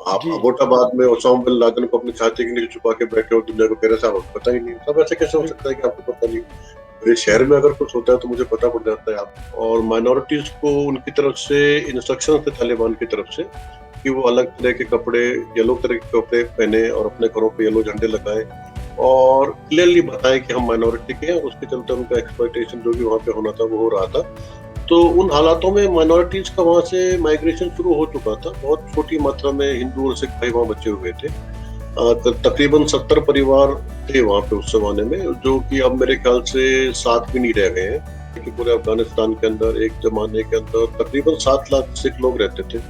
आप जी। अबोटाबाद में Osama bin Laden को अपनी छाती के नीचे छुपा के बैठे हो, दुनिया को कह रहे साहब पता ही नहीं। सब ऐसे कैसे हो सकता है कि आपको पता नहीं? मेरे शहर में अगर कुछ होता है तो मुझे पता पड़ जाता है। आप और माइनॉरिटीज को उनकी तरफ से इंस्ट्रक्शन थे तालिबान की तरफ से कि वो अलग तरह के कपड़े, येलो तरह के कपड़े पहने और अपने घरों पे येलो झंडे लगाए और क्लियरली बताएं कि हम माइनॉरिटी के हैं। उसके चलते उनका एक्सप्लॉइटेशन जो भी वहाँ पे होना था वो हो रहा था। तो उन हालातों में माइनॉरिटीज का वहां से माइग्रेशन शुरू हो चुका था। बहुत छोटी मात्रा में हिंदू और सिख भाई वहां बचे हुए थे। तकरीबन 70 परिवार थे वहां पे उस जमाने में, जो कि अब मेरे ख्याल से 7 भी नहीं रह गए हैं। कि पूरे अफगानिस्तान के अंदर एक जमाने के अंदर तकरीबन 7 लाख सिख लोग रहते थे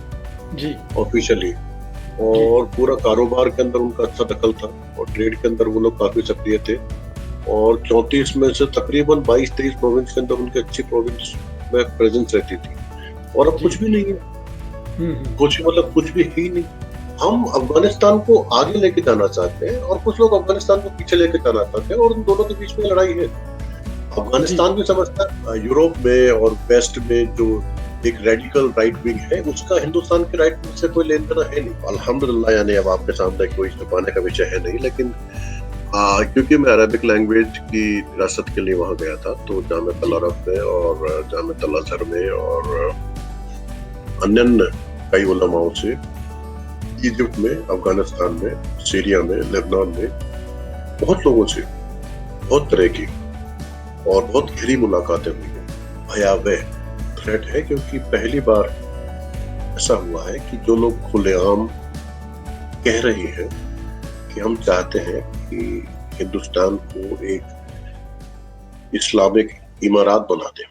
जी। ऑफिशियली। जी। और पूरा कारोबार के अंदर उनका अच्छा दखल था और ट्रेड के अंदर वो लोग काफी सक्रिय थे। और 34 में से तकरीबन 22-23 प्रोविंस के अंदर उनकी अच्छी प्रोविंस में प्रेजेंस रहती थी। और अब जी। कुछ भी नहीं है, कुछ मतलब कुछ भी ही नहीं। हम अफगानिस्तान को आगे लेके जाना चाहते हैं और कुछ लोग अफगानिस्तान को पीछे लेके जाना चाहते हैं और उन दोनों के बीच में लड़ाई है। जी। अफगानिस्तान भी समझता है यूरोप में और वेस्ट में जो एक रेडिकल राइट विंग है उसका हिंदुस्तान के राइट विंग से कोई लेन देना है नहीं। अल्हम्दुलिल्लाह, यानी अब आपके सामने कोई छुपाने का विषय है नहीं। लेकिन क्योंकि मैं अरबिक लैंग्वेज की विरासत के लिए वहां गया था, तो जामिया अल अरब में और जामिया अल अज़हर में और अन्य कई उलमाओं से इजिप्ट में, अफगानिस्तान में, सीरिया में, लेबनान में बहुत लोगों से बहुत तरह की और बहुत गहरी मुलाकातें हुई हैं। भयावह थ्रेट है क्योंकि पहली बार ऐसा हुआ है कि जो लोग खुलेआम कह रहे हैं कि हम चाहते हैं कि हिंदुस्तान को एक इस्लामिक इमारत बना दें।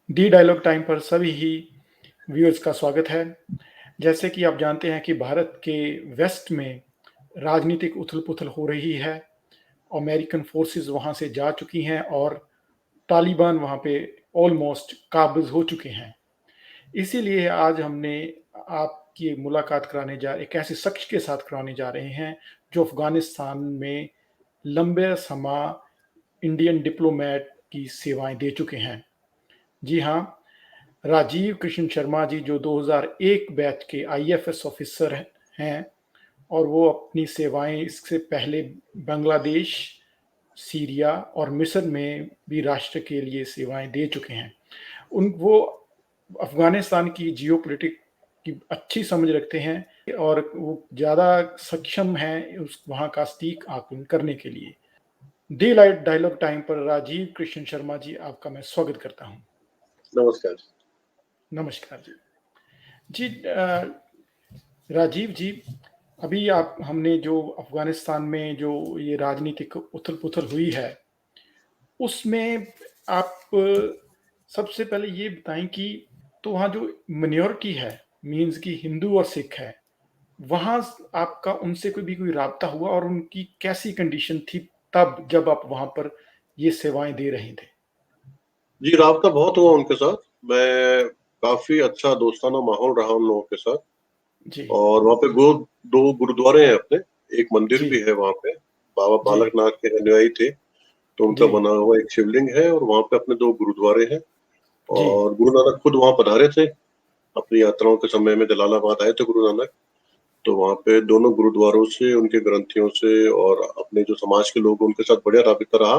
डी डायलॉग टाइम पर सभी ही व्यूअर्स का स्वागत है। जैसे कि आप जानते हैं कि भारत के वेस्ट में राजनीतिक उथल-पुथल हो रही है। अमेरिकन फोर्सेस वहाँ से जा चुकी हैं और तालिबान वहाँ पे ऑलमोस्ट काबिज़ हो चुके हैं। इसीलिए आज हमने आपकी मुलाकात कराने जा एक ऐसे शख्स के साथ कराने जा रहे हैं, जो अफ़गानिस्तान में लंबे समय इंडियन डिप्लोमेट की सेवाएँ दे चुके हैं। जी हाँ, राजीव कृष्ण शर्मा जी जो 2001 बैच के आईएफएस ऑफिसर हैं और वो अपनी सेवाएं इससे पहले बांग्लादेश, सीरिया और मिस्र में भी राष्ट्र के लिए सेवाएं दे चुके हैं। वो अफगानिस्तान की जियोपॉलिटिक की अच्छी समझ रखते हैं और वो ज़्यादा सक्षम हैं उस वहाँ का सटीक आकलन करने के लिए। डे लाइट डायलॉग टाइम पर राजीव कृष्ण शर्मा जी, आपका मैं स्वागत करता हूँ। नमस्कार। नमस्कार जी। जी राजीव जी, अभी आप हमने जो अफगानिस्तान में जो ये राजनीतिक उथल-पुथल हुई है, उसमें आप सबसे पहले ये बताएँ कि तो वहाँ जो माइनॉरिटी है, मीन्स कि हिंदू और सिख है, वहाँ आपका उनसे कोई राब्ता हुआ और उनकी कैसी कंडीशन थी तब जब आप वहाँ पर ये सेवाएँ दे रहे थे? जी, राब्ता बहुत हुआ उनके साथ। मैं काफ़ी अच्छा दोस्ताना माहौल रहा उन लोगों के साथ। जी। और वहाँ पे 2 गुरुद्वारे हैं अपने, एक मंदिर जी। भी है वहाँ पे। बाबा जी। बालक नाथ के अनुयायी थे, तो उनका जी। बना हुआ एक शिवलिंग है और वहाँ पे अपने 2 गुरुद्वारे हैं। जी। और गुरु नानक खुद वहाँ पधारे थे, अपनी यात्राओं के समय में जलालाबाद आए थे गुरु नानक। तो वहाँ पे दोनों गुरुद्वारों से, उनके ग्रंथियों से और अपने जो समाज के लोग उनके साथ बढ़िया राबिता रहा।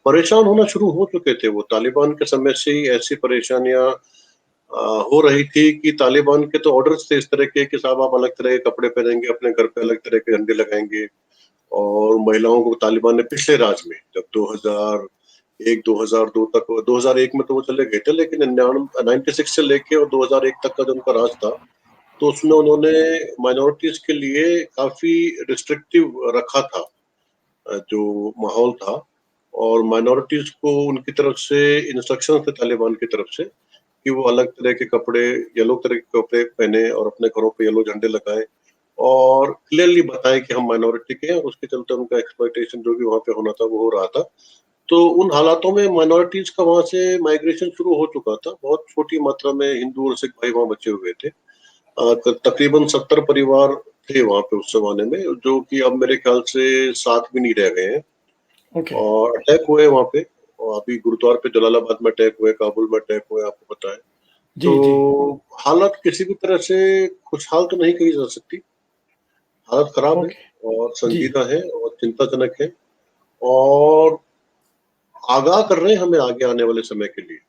परेशान होना शुरू हो चुके थे वो, तालिबान के समय से ही ऐसी परेशानियाँ हो रही थी कि तालिबान के तो ऑर्डर्स थे इस तरह के कि साहब आप अलग तरह के कपड़े पहनेंगे, अपने घर पे अलग तरह के झंडे लगाएँगे। और महिलाओं को तालिबान ने पिछले राज में जब 2001 2002 तक, 2001 में तो वो चले गए थे, लेकिन 96 से लेके और 2001 तक का जो उनका राज था, तो उसमें उन्होंने माइनॉरिटीज के लिए काफी रिस्ट्रिक्टिव रखा था जो माहौल था। और माइनॉरिटीज को उनकी तरफ से इंस्ट्रक्शन थे तालिबान की तरफ से कि वो अलग तरह के कपड़े, येलो तरह के कपड़े पहने और अपने घरों पे येलो झंडे लगाए और क्लियरली बताएं कि हम माइनॉरिटी के हैं। उसके चलते उनका एक्सप्लॉइटेशन जो भी वहाँ पे होना था वो हो रहा था। तो उन हालातों में माइनॉरिटीज का वहाँ से माइग्रेशन शुरू हो चुका था। बहुत छोटी मात्रा में हिंदू और सिख भाई वहाँ बचे हुए थे। तकरीबन 70 परिवार थे वहाँ पे उस जमाने में, जो कि अब मेरे ख्याल से 7 भी नहीं रह गए हैं। ओके। और अटैक हुए वहाँ पे, और अभी गुरुद्वार पे जलालाबाद में अटैक हुए, काबुल में अटैक हुए, आपको पता है। जी, जी। तो हालत किसी भी तरह से खुशहाल तो नहीं कही जा सकती। हालत खराब है ओके। और जी, संजीदा है और चिंताजनक है और आगाह कर रहे हैं हमें आगे आने वाले समय के लिए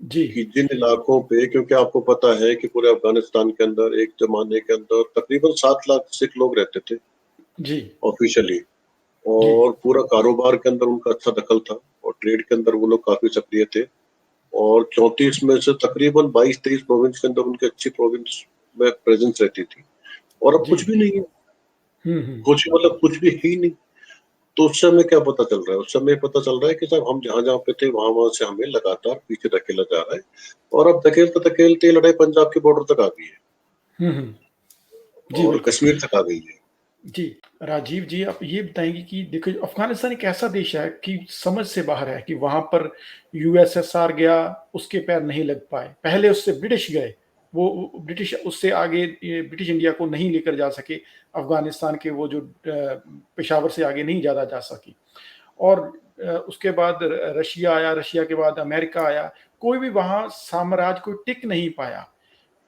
जी, कि जिन इलाकों पे, क्योंकि आपको पता है कि पूरे अफ़गानिस्तान के अंदर एक ज़माने के अंदर तकरीबन 7 लाख सिख लोग रहते थे जी, ऑफ़िशियली, जी, और पूरा कारोबार के अंदर उनका अच्छा दखल था और ट्रेड के अंदर वो लोग काफ़ी सक्रिय थे और 34 में से तकरीबन 22-23 प्रोविंस के अंदर उनकी अच्छी प्रोविंस में प्रेज़ेंस रहती थी और अब जी। कुछ भी नहीं है। हुँ, हुँ। कुछ मतलब कुछ भी है ही नहीं। तो उस समय क्या पता चल रहा है? उस समय पता चल रहा है कि साहब हम जहाँ-जहाँ पे थे वहाँ-वहाँ से हमें लगातार पीछे धकेला जा रहा है और अब धकेलते-धकेलते लड़ाई पंजाब के बॉर्डर तक आ गई है हुँ, हुँ। जी, और बिल्कुल। कश्मीर तक आ गई है। जी, राजीव जी, आप ये बताएँगे कि देखिए अफ़गानिस्तान एक ऐसा देश है कि समझ से बाहर है कि वहाँ पर यूएसएसआर गया, उसके पैर नहीं लग पाए। पहले उससे ब्रिटिश गए, वो ब्रिटिश उससे आगे ये ब्रिटिश इंडिया को नहीं लेकर जा सके, अफ़गानिस्तान के वो जो पेशावर से आगे नहीं ज़्यादा जा सकी। और उसके बाद रशिया आया, रशिया के बाद अमेरिका आया, कोई भी वहाँ साम्राज्य कोई टिक नहीं पाया।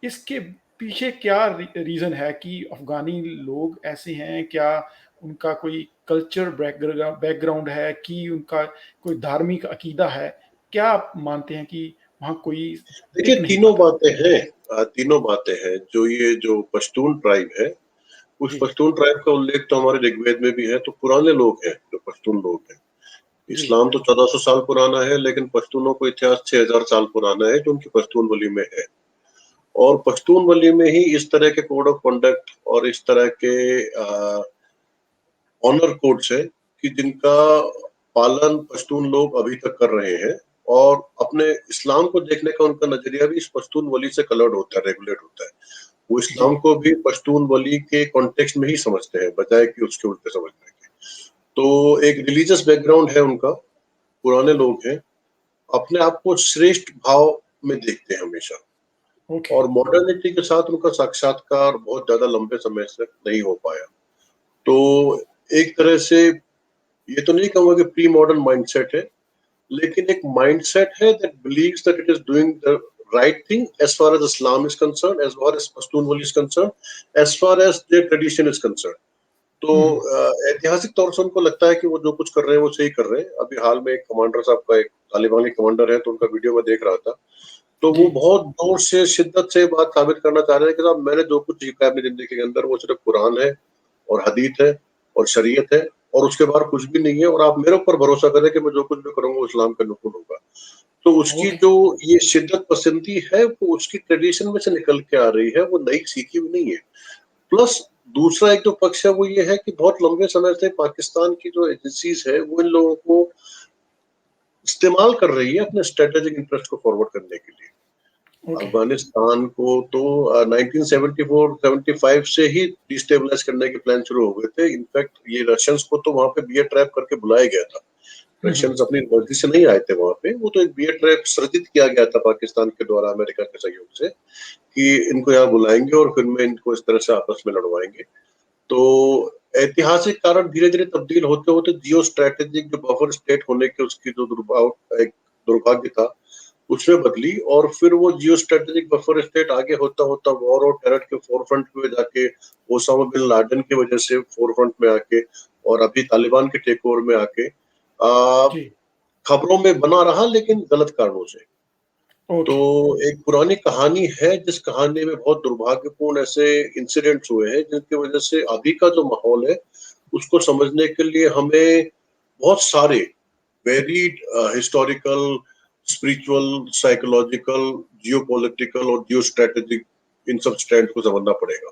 इसके पीछे क्या रीज़न है कि अफ़गानी लोग ऐसे हैं? क्या उनका कोई कल्चर बैकग्राउंड है कि उनका कोई धार्मिक अकीदा है? क्या आप मानते हैं कि वहाँ कोई देखिए टिक नहीं तीनों पाता? बातें हैं, तीनों बातें हैं। जो ये जो पश्तून ट्राइब है, उस जी, पश्तून ट्राइब का उल्लेख तो हमारे ऋग्वेद में भी है, तो पुराने लोग हैं जो पश्तून लोग हैं। जी, इस्लाम तो 1400 साल पुराना है, लेकिन पश्तूनों को इतिहास 6000 साल पुराना है जो उनकी पश्तून वली में है। और पश्तून वली में ही इस तरह के कोड ऑफ कंडक्ट और इस तरह के ऑनर कोड्स हैं कि जिनका पालन पश्तून लोग अभी तक कर रहे हैं और अपने इस्लाम को देखने का उनका नजरिया भी इस पश्तून वली से कलर्ड होता है, रेगुलेट होता है। वो जी। इस्लाम को भी पश्तून वली के कॉन्टेक्स्ट में ही समझते हैं, बजाय कि उसके उल्टे समझने के। तो एक रिलीजियस बैकग्राउंड है उनका, पुराने लोग हैं, अपने आप को श्रेष्ठ भाव में देखते हैं हमेशा ओके, और मॉडर्निटी के साथ उनका साक्षात्कार बहुत ज़्यादा लंबे समय से नहीं हो पाया। तो एक तरह से ये तो नहीं कहूँगा कि प्री मॉडर्न माइंडसेट है, लेकिन एक माइंडसेट है that believes that it is doing the right thing as far as Islam is concerned, as far as Pashtun is concerned, as far as their tradition is concerned. तो हुँ, हुँ। ऐतिहासिक तौर से उनको लगता है कि वो जो कुछ कर रहे हैं वो सही कर रहे हैं। अभी हाल में एक कमांडर साहब का, एक तालिबान के कमांडर है, तो उनका वीडियो मैं देख रहा था। तो जी, वो बहुत जोर से शिद्दत से बात साबित करना चाह रहे हैं कि साहब मैंने जो कुछ सीखा है अपनी ज़िंदगी के अंदर वो सिर्फ़ कुरान है और हदीस है और शरीयत है और उसके बाहर कुछ भी नहीं है और आप मेरे ऊपर भरोसा करें कि मैं जो कुछ भी करूँगा वो इस्लाम के अनुकूल होगा। तो उसकी ओके, जो ये शिद्दत पसंदी है वो उसकी ट्रेडिशन में से निकल के आ रही है, वो नई सीखी हुई नहीं है। प्लस दूसरा एक जो पक्ष है वो ये है कि बहुत लंबे समय से पाकिस्तान की जो एजेंसीज़ है वो इन लोगों को इस्तेमाल कर रही है अपने स्ट्रैटेजिक इंटरेस्ट को फॉरवर्ड करने के लिए। ओके। अफ़गानिस्तान को तो 1974-75 से ही डिस्टेबलाइज़ करने के प्लान शुरू हो गए थे। इनफैक्ट ये रशियंस को तो वहाँ पे बियर ट्रैप करके बुलाया गया था। हुँ, हुँ। रशियंस अपनी मर्ज़ी से नहीं आए थे वहाँ पे, वो तो एक बियर ट्रैप सृजित किया गया था पाकिस्तान के द्वारा अमेरिका के सहयोग से कि इनको यहाँ बुलाएँगे और फिर में इनको इस तरह से आपस में लड़वाएँगे। तो ऐतिहासिक कारण धीरे-धीरे तब्दील होते-होते जियो स्ट्रैटेजिक जो बफर स्टेट होने के उसकी जो एक दुर्भाग्य था, उसमें बदली और फिर वो जियो स्ट्रैटेजिक बफर स्टेट आगे होता-होता वॉर और टेरर के फोरफ्रंट में जाके ओसामा बिन लादेन की वजह से फोरफ्रंट में आके और अभी तालिबान के टेक ओवर में आके जी, खबरों में बना रहा लेकिन गलत कारणों से। तो ओके, एक पुरानी कहानी है जिस कहानी में बहुत दुर्भाग्यपूर्ण ऐसे इंसिडेंट्स हुए हैं जिनकी वजह से अभी का जो माहौल है उसको समझने के लिए हमें बहुत सारे varied historical, spiritual, psychological, geopolitical और जियो स्ट्रेटेजिक इन सब स्ट्रैंड को समझना पड़ेगा।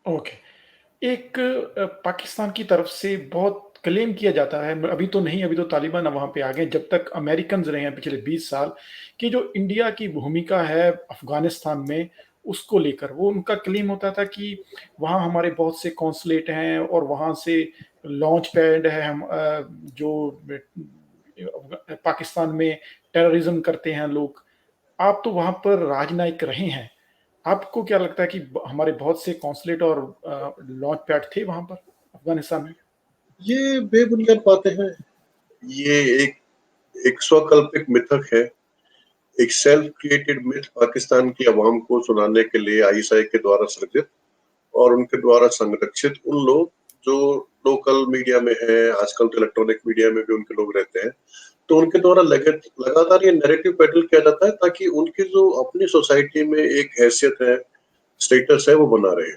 ओके। एक पाकिस्तान की तरफ से बहुत क्लेम किया जाता है, अभी तो नहीं, अभी तो तालिबान अब वहाँ पे आ गए, जब तक अमेरिकन्स रहे हैं पिछले 20 साल, कि जो इंडिया की भूमिका है अफ़गानिस्तान में, उसको लेकर वो उनका क्लेम होता था कि वहाँ हमारे बहुत से कॉन्सुलेट हैं और वहाँ से लॉन्च पैड है, हम जो पाकिस्तान में टेररिज़्म करते हैं लोग। आप तो वहाँ पर राजनयिक रहे हैं। आपको क्या लगता है कि हमारे बहुत से कॉन्सुलेट और लॉन्च पैड थे वहाँ पर अफ़गानिस्तान में? ये बेबुनियाद बातें हैं। ये एक एक स्वकल्पित मिथक है। एक सेल्फ क्रिएटेड मिथ पाकिस्तान की आवाम को सुनाने के लिए आईएसआई के द्वारा सृजित और उनके द्वारा संरक्षित उन लोग जो लोकल मीडिया में है, आजकल तो इलेक्ट्रॉनिक मीडिया में भी उनके लोग रहते हैं, तो उनके द्वारा लगातार ये नैरेटिव पेडल किया जाता है ताकि उनकी जो अपनी सोसाइटी में एक हैसियत है, स्टेटस है, वो बना रहे।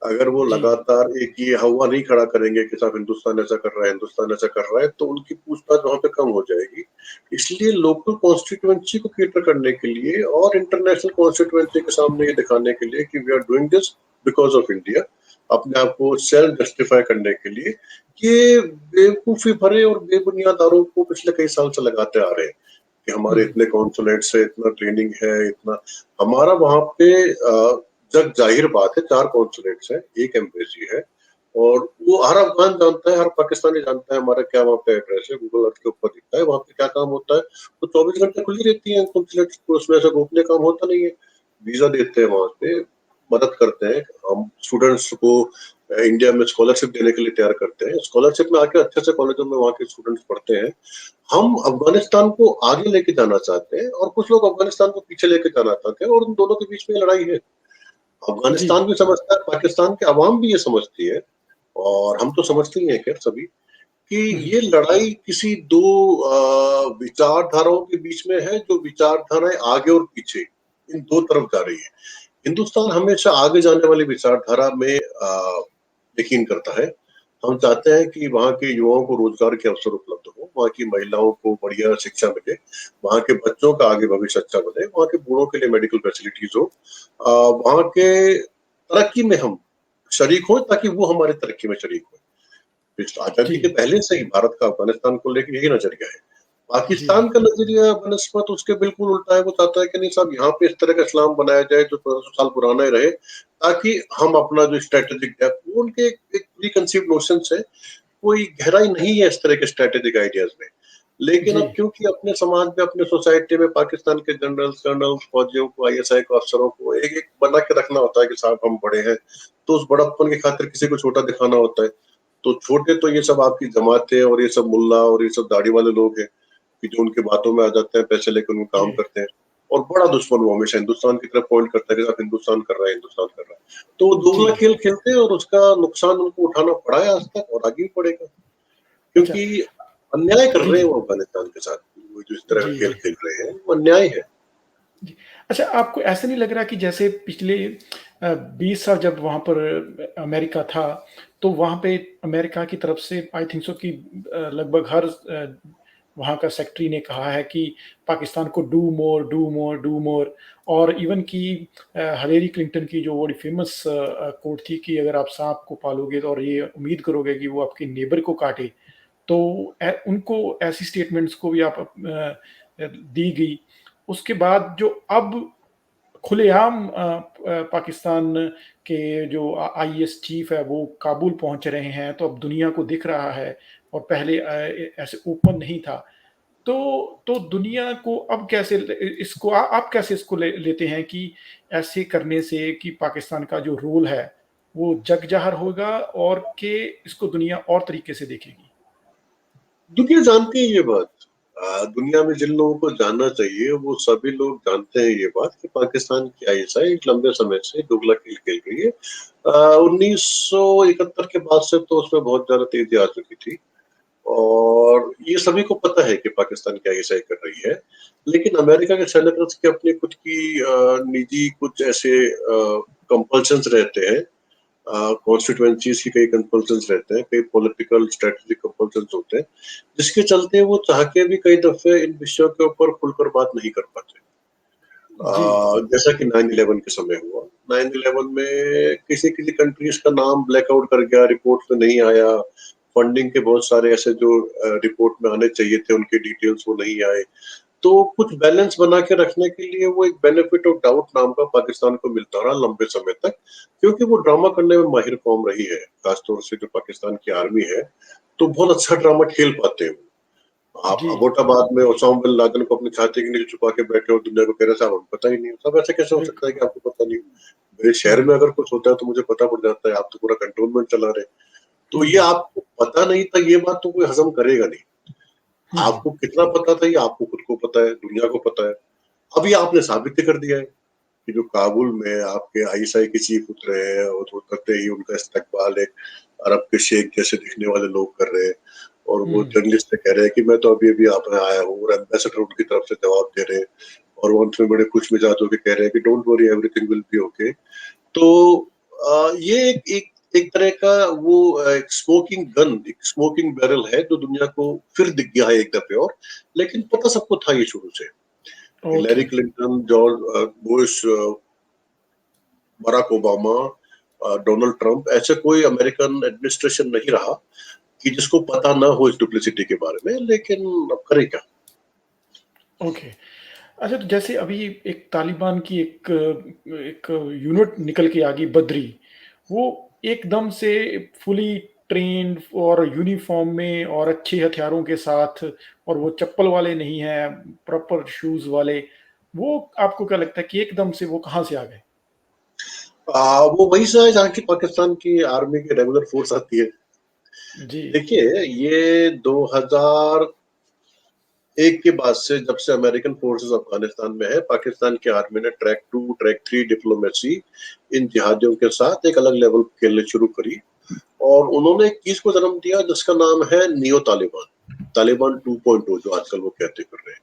अगर वो जी, लगातार एक ये हवा नहीं खड़ा करेंगे कि साहब हिंदुस्तान ऐसा कर रहा है, हिंदुस्तान ऐसा कर रहा है, तो उनकी पूछताछ वहां पे कम हो जाएगी। इसलिए लोकल कॉन्स्टिट्यूएंसी को कैटर करने के लिए और इंटरनेशनल कॉन्स्टिट्यूएंसी के सामने ये दिखाने के लिए कि we are doing this because of India, अपने आप को सेल्फ जस्टिफाई करने के लिए, ये बेवकूफी भरे और बेबुनियाद आरोप को पिछले कई साल से लगाते आ रहे हैं कि हमारे हुँ, इतने कॉन्सुलेट्स है, इतना ट्रेनिंग है, इतना हमारा वहां पे जग जाहिर बात है 4 कॉन्सुलेट्स हैं, 1 एम्बेसी है और वो हर अफगान जानता है, हर पाकिस्तानी जानता है हमारा क्या वहाँ पे एड्रेस है, गूगल अर्थ के ऊपर दिखता है, वहाँ पे क्या काम होता है। तो 24 घंटे खुली रहती है कॉन्सुलेट्स, तो उसमें ऐसा गोपनीय काम होता नहीं है। वीजा देते हैं वहाँ पे, मदद करते हैं, हम स्टूडेंट्स को इंडिया में स्कॉलरशिप देने के लिए तैयार करते हैं, स्कॉलरशिप में आके अच्छे से कॉलेजों में वहाँ के स्टूडेंट्स पढ़ते हैं। हम अफगानिस्तान को आगे लेके जाना चाहते हैं और कुछ लोग अफगानिस्तान को पीछे लेके जाना चाहते हैं और उन दोनों के बीच में लड़ाई है। जी, अफगानिस्तान भी समझता है, पाकिस्तान की आवाम भी ये समझती है और हम तो समझते ही हैं खैर सभी कि हुँ, ये लड़ाई किसी दो विचारधाराओं के बीच में है, जो विचारधाराएं आगे और पीछे इन दो तरफ जा रही है। हिंदुस्तान हमेशा आगे जाने वाली विचारधारा में यकीन करता है। हम चाहते हैं कि वहाँ के युवाओं को रोजगार के अवसर उपलब्ध हो, वहाँ की महिलाओं को बढ़िया शिक्षा मिले, वहाँ के बच्चों का आगे भविष्य अच्छा बने, वहाँ के बूढ़ों के लिए मेडिकल फैसिलिटीज हो, वहाँ के तरक्की में हम शरीक हो ताकि वो हमारी तरक्की में शरीक हो। जी, आजादी के पहले से ही भारत का अफगानिस्तान को लेकर यही नजरिया है। जी, पाकिस्तान का नजरिया बनस्पत उसके बिल्कुल उल्टा है। वो चाहता है कि नहीं साहब यहाँ पे इस तरह का इस्लाम बनाया जाए जो 1400 साल पुराना ही रहे, ताकि हम अपना जो स्ट्रेटेजिक डेप्थ, वो उनके एक प्री कंसीव्ड नोशंस है, कोई गहराई नहीं है इस तरह के स्ट्रेटेजिक आइडियाज में। लेकिन जी, अब क्योंकि अपने समाज में, अपने सोसाइटी में पाकिस्तान के जनरल्स, कर्नल्स, फौजियों को, आईएसआई को, अफसरों को एक एक बना के रखना होता है कि साहब हम बड़े हैं, तो उस बड़प्पन की खातिर किसी को छोटा दिखाना होता है। तो छोटे तो ये सब आपकी जमातें और ये सब मुल्ला और ये सब दाढ़ी वाले लोग हैं कि जो उनकी बातों में आ जाते हैं, पैसे लेकर उनको काम जी, करते हैं। और बड़ा दुश्मन वो हमेशा हिंदुस्तान की तरफ पॉइंट करता है कि साहब हिंदुस्तान कर रहा है, हिंदुस्तान कर रहा है। तो वो जी। दोगला खेल खेलते हैं और उसका नुकसान उनको उठाना पड़ा है आज तक और आगे भी पड़ेगा, अच्छा, क्योंकि अन्याय कर जी, रहे हैं जी, वो अफगानिस्तान के साथ। वो जो इस तरह का जी, खेल जी, खेल रहे हैं वो अन्याय है। जी। अच्छा, आपको ऐसा नहीं लग रहा कि जैसे पिछले 20 साल जब वहाँ पर अमेरिका था, तो वहाँ पे अमेरिका की तरफ से आई थिंक सो कि लगभग हर वहाँ का सेक्रेटरी ने कहा है कि पाकिस्तान को do more, do more, do more और इवन कि हिलेरी क्लिंटन की जो बड़ी फेमस कोट थी कि अगर आप साँप को पालोगे और ये उम्मीद करोगे कि वो आपके नेबर को काटे, तो उनको ऐसी स्टेटमेंट्स को भी आप दी गई। उसके बाद जो अब खुलेआम पाकिस्तान के जो आईएएस चीफ है वो काबुल पहुंच रहे हैं, तो अब दुनिया को दिख रहा है और पहले ऐसे ओपन नहीं था। तो दुनिया को अब कैसे इसको आप कैसे इसको लेते हैं कि ऐसे करने से कि पाकिस्तान का जो रोल है वो जग जाहिर होगा और कि इसको दुनिया और तरीके से देखेगी? दुनिया जानती है ये बात। दुनिया में जिन लोगों को जानना चाहिए वो सभी लोग जानते हैं ये बात कि पाकिस्तान की आईएसआई लंबे समय से दोगला खेल खेल रही है। 1971 के बाद से तो उसमें बहुत ज्यादा तेजी आ चुकी थी और ये सभी को पता है कि पाकिस्तान की आईएसआई कर रही है। लेकिन अमेरिका के सेनेटर्स के अपने खुद की निजी कुछ ऐसे कंपल्शंस रहते हैं, कॉन्स्टिट्यूएंसीज की कई कंपल्शंस रहते हैं, कई पॉलिटिकल स्ट्रेटेजिक कंपल्शंस होते हैं, जिसके चलते वो चाह के भी कई दफे इन विषयों के ऊपर खुलकर बात नहीं कर पाते। जी, जैसा कि 9/11 के समय हुआ। 9/11 में किसी किसी कंट्रीज का नाम ब्लैकआउट कर गया, रिपोर्ट में नहीं आया। फंडिंग के बहुत सारे ऐसे जो रिपोर्ट में आने चाहिए थे उनके डिटेल्स वो नहीं आए। तो कुछ बैलेंस बना के रखने के लिए वो एक बेनिफिट ऑफ डाउट नाम का पाकिस्तान को मिलता रहा लंबे समय तक, क्योंकि वो ड्रामा करने में माहिर कौम रही है, खासतौर से जो पाकिस्तान की आर्मी है, तो बहुत अच्छा ड्रामा खेल पाते हैं। आप जी, अबोटाबाद में ओसामा बिन लादेन को अपनी छाती के नीचे छुपा के बैठे हो, दुनिया को कह रहे साहब हमें पता ही नहीं। सब ऐसे कैसे हो सकता है बिल्कुल। कि आपको पता नहीं? मेरे शहर हुँ, में अगर कुछ होता है तो मुझे पता पड़ जाता है, आप तो पूरा कंट्रोलमेंट चला रहे हैं। तो ये हुँ, आपको पता नहीं था, ये बात तो कोई हजम करेगा नहीं। हुँ, आपको कितना पता था ये आपको खुद को पता है, दुनिया को पता है। अब ये आपने साबित कर दिया है कि जो काबुल में आपके आईएसआई के चीफ उतरे हैं और उतरते ही उनका इस्तकबाल एक अरब के शेख जैसे दिखने वाले लोग कर रहे हैं, और वो हुँ, जर्नलिस्ट से कह रहे हैं कि मैं तो अभी अभी आप में आया हूँ, और एम्बेसडर उनकी तरफ से जवाब दे रहे हैं, और वो अंत में बड़े खुश मिजाज होकर कह रहे हैं कि don't worry everything will be okay. तो ये एक तरह का वो एक स्मोकिंग गन, एक स्मोकिंग बैरल है जो दुनिया को फिर दिख गया है एक दफे और, लेकिन पता सबको था ये शुरू से। Okay. Hillary Clinton, George Bush, Barack Obama, Donald Trump, ऐसे कोई अमेरिकन एडमिनिस्ट्रेशन नहीं रहा कि जिसको पता ना हो इस डुप्लिसिटी के बारे में, लेकिन अब करे क्या। ओके। अच्छा, तो जैसे अभी एक तालिबान की एक यूनिट निकल के आ गई बद्री, वो एकदम से फुली ट्रेन्ड और यूनिफ़ॉर्म में और अच्छे हथियारों के साथ, और वो चप्पल वाले नहीं हैं, प्रॉपर शूज़ वाले, वो आपको क्या लगता है कि एकदम से वो कहाँ से आ गए? वो वही से है जहाँ की पाकिस्तान की आर्मी की रेगुलर फोर्स आती है। जी, देखिए, ये 2001 के बाद से, जब से अमेरिकन फोर्सेस अफगानिस्तान में है, पाकिस्तान की आर्मी ने ट्रैक 2, ट्रैक 3 डिप्लोमेसी इन जिहादियों के साथ एक अलग लेवल खेलने शुरू करी, और उन्होंने एक चीज को जन्म दिया जिसका नाम है नियो तालिबान, तालिबान 2.0 जो आजकल वो कहते कर रहे हैं।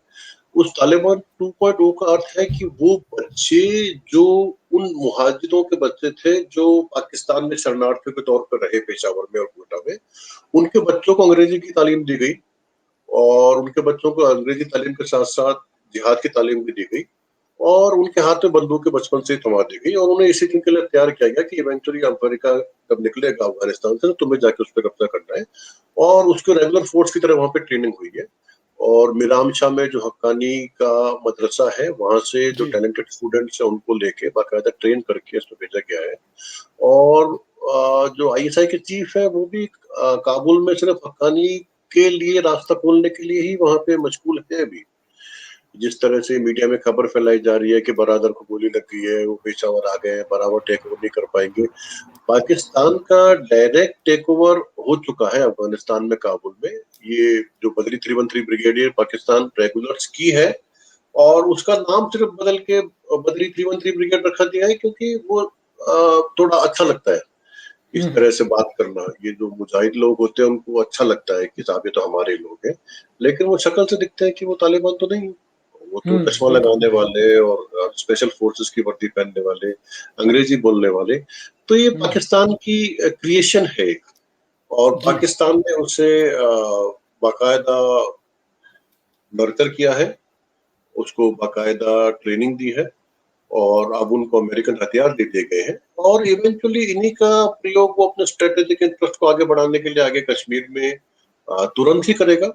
उस तालिबान 2.0 का अर्थ है कि वो बच्चे जो उन मुहाजिरों के बच्चे थे जो पाकिस्तान में शरणार्थियों के तौर पर रहे पेशावर में और कोयटा में, उनके बच्चों को अंग्रेजी की तालीम दी गई, और उनके बच्चों को अंग्रेजी तालीम के साथ साथ जिहाद की तालीम भी दी गई, और उनके हाथ में बंदूकें बचपन से ही थमा दी गई, और उन्हें इसी दिन के लिए तैयार किया गया कि इवेंचुअली अमेरिका जब निकलेगा अफगानिस्तान से तो तुम्हें जाके उस पर कब्जा करना है, और उसके रेगुलर फोर्स की तरह वहां पे ट्रेनिंग हुई है। और मिराम शाह में जो हक्कानी का मदरसा है, वहां से जो जी। टैलेंटेड स्टूडेंट्स हैं उनको लेके बाकायदा ट्रेन करके इसमें भेजा गया है। और जो आईएसआई के चीफ है वो भी काबुल में सिर्फ हक्कानी के लिए रास्ता खोलने के लिए ही वहां पे मशगूल है अभी। जिस तरह से मीडिया में खबर फैलाई जा रही है कि बरादर को गोली लग गई है, वो पेशावर आ गए हैं, बराबर टेक ओवर नहीं कर पाएंगे। पाकिस्तान का डायरेक्ट टेक ओवर हो चुका है अफगानिस्तान में, काबुल में। ये जो बदरी 313 ब्रिगेडियर पाकिस्तान रेगुलर्स की है, और उसका नाम सिर्फ बदल के बदरी 313 ब्रिगेड रखा गया है क्योंकि वो थोड़ा अच्छा लगता है इस हुँ, तरह हुँ। से बात करना। ये जो मुजाहिद लोग होते हैं उनको अच्छा लगता है कि साहब ये तो हमारे लोग हैं, लेकिन वो शक्ल से दिखते हैं कि वो तालिबान तो नहीं। वो तो हुँ, चश्मा बिल्कुल। लगाने वाले और स्पेशल फोर्सेस की वर्दी पहनने वाले, अंग्रेजी बोलने वाले। तो ये हुँ, पाकिस्तान की क्रिएशन है एक, और जी, पाकिस्तान ने उसे बाकायदा नर्चर किया है, उसको बाकायदा ट्रेनिंग दी है, और अब उनको अमेरिकन हथियार दे दिए गए हैं, और इवेंचुअली इन्हीं का प्रयोग वो अपने स्ट्रेटेजिक इंटरेस्ट को आगे बढ़ाने के लिए आगे कश्मीर में तुरंत ही करेगा।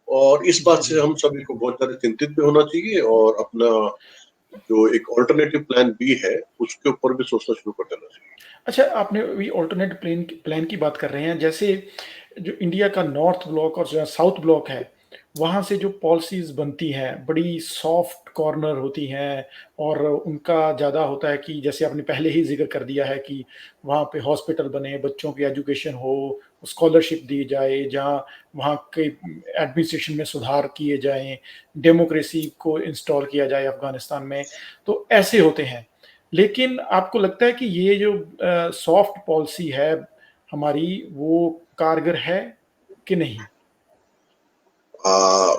और इस जी, बात जी। से हम सभी को बहुत ज्यादा चिंतित भी होना चाहिए, और अपना जो एक ऑल्टरनेटिव प्लान बी है उसके ऊपर भी सोचना शुरू कर देना चाहिए। अच्छा, आपने अभी अल्टरनेट प्लान की बात कर रहे हैं, जैसे जो इंडिया का नॉर्थ ब्लॉक और जो साउथ ब्लॉक है, वहाँ से जो पॉलिसीज़ बनती हैं, बड़ी सॉफ्ट कॉर्नर होती हैं, और उनका ज़्यादा होता है कि जैसे आपने पहले ही ज़िक्र कर दिया है कि वहाँ पे हॉस्पिटल बने, बच्चों की एजुकेशन हो, स्कॉलरशिप दी जाए, जहाँ वहाँ के एडमिनिस्ट्रेशन में सुधार किए जाएँ, डेमोक्रेसी को इंस्टॉल किया जाए अफ़गानिस्तान में, तो ऐसे होते हैं। लेकिन आपको लगता है कि ये जो सॉफ्ट पॉलिसी है हमारी, वो कारगर है कि नहीं? आ,